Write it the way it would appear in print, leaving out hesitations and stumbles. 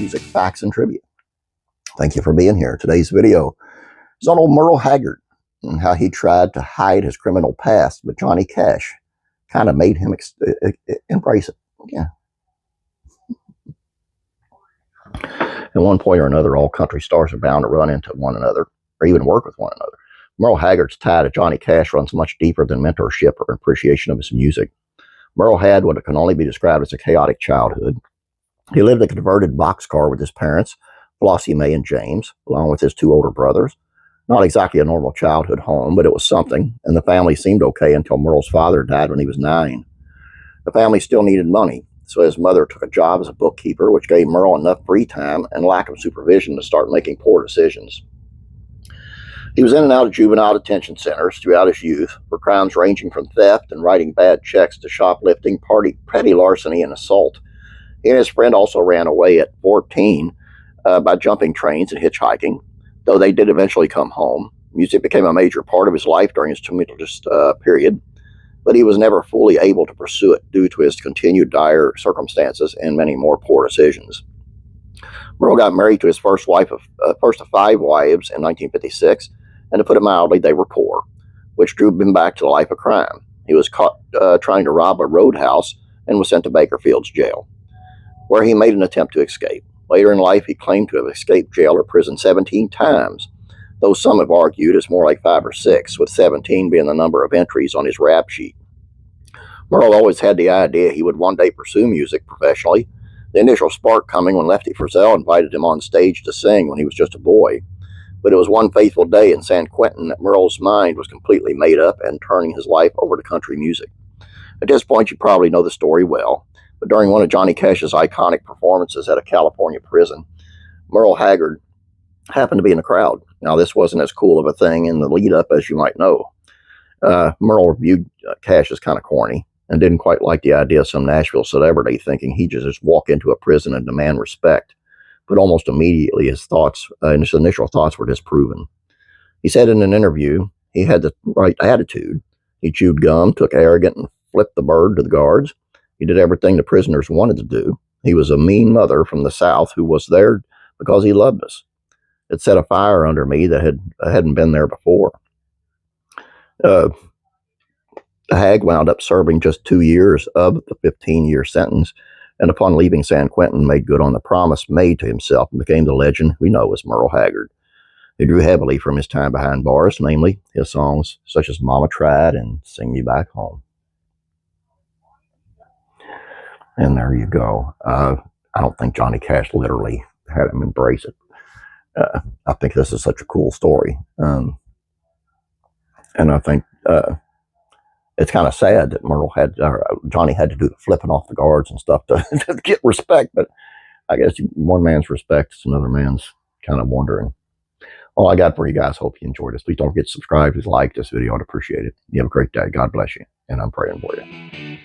music facts and trivia. Thank you for being here. Today's video is on old Merle Haggard and how he tried to hide his criminal past, but Johnny Cash kind of made him embrace it. Yeah. At one point or another, all country stars are bound to run into one another or even work with one another. Merle Haggard's tie to Johnny Cash runs much deeper than mentorship or appreciation of his music. Merle had what can only be described as a chaotic childhood. He lived in a converted boxcar with his parents, Flossie Mae and James, along with his two older brothers. Not exactly a normal childhood home, but it was something, and the family seemed okay until Merle's father died when he was 9. The family still needed money, so his mother took a job as a bookkeeper, which gave Merle enough free time and lack of supervision to start making poor decisions. He was in and out of juvenile detention centers throughout his youth for crimes ranging from theft and writing bad checks to shoplifting, petty larceny, and assault. He and his friend also ran away at 14 by jumping trains and hitchhiking, though they did eventually come home. Music became a major part of his life during his tumultuous period, but he was never fully able to pursue it due to his continued dire circumstances and many more poor decisions. Merle got married to his first of 5 wives in 1956, and to put it mildly, they were poor, which drew him back to the life of crime. He was caught trying to rob a roadhouse and was sent to Bakerfield's jail, where he made an attempt to escape. Later in life, he claimed to have escaped jail or prison 17 times, though some have argued it's more like 5 or 6, with 17 being the number of entries on his rap sheet. Merle always had the idea he would one day pursue music professionally, the initial spark coming when Lefty Frizzell invited him on stage to sing when he was just a boy. But it was one faithful day in San Quentin that Merle's mind was completely made up and turning his life over to country music. At this point, you probably know the story well, but during one of Johnny Cash's iconic performances at a California prison, Merle Haggard happened to be in the crowd. Now, this wasn't as cool of a thing in the lead-up as you might know. Merle viewed Cash as kind of corny and didn't quite like the idea of some Nashville celebrity thinking he'd just walk into a prison and demand respect. But almost immediately, his initial thoughts were disproven. He said in an interview he had the right attitude. He chewed gum, took arrogant, and flipped the bird to the guards. He did everything the prisoners wanted to do. He was a mean mother from the South who was there because he loved us. It set a fire under me that hadn't been there before. The hag wound up serving just 2 years of the 15-year sentence, and upon leaving San Quentin, made good on the promise made to himself and became the legend we know as Merle Haggard. He drew heavily from his time behind bars, namely his songs such as Mama Tried and Sing Me Back Home. And there you go. I don't think Johnny Cash literally had him embrace it. I think this is such a cool story. And I think it's kind of sad that Johnny had to do the flipping off the guards and stuff to get respect. But I guess one man's respect is another man's kind of wondering. All I got for you guys. Hope you enjoyed this. Please don't forget to subscribe. Please like this video. I'd appreciate it. You have a great day. God bless you. And I'm praying for you.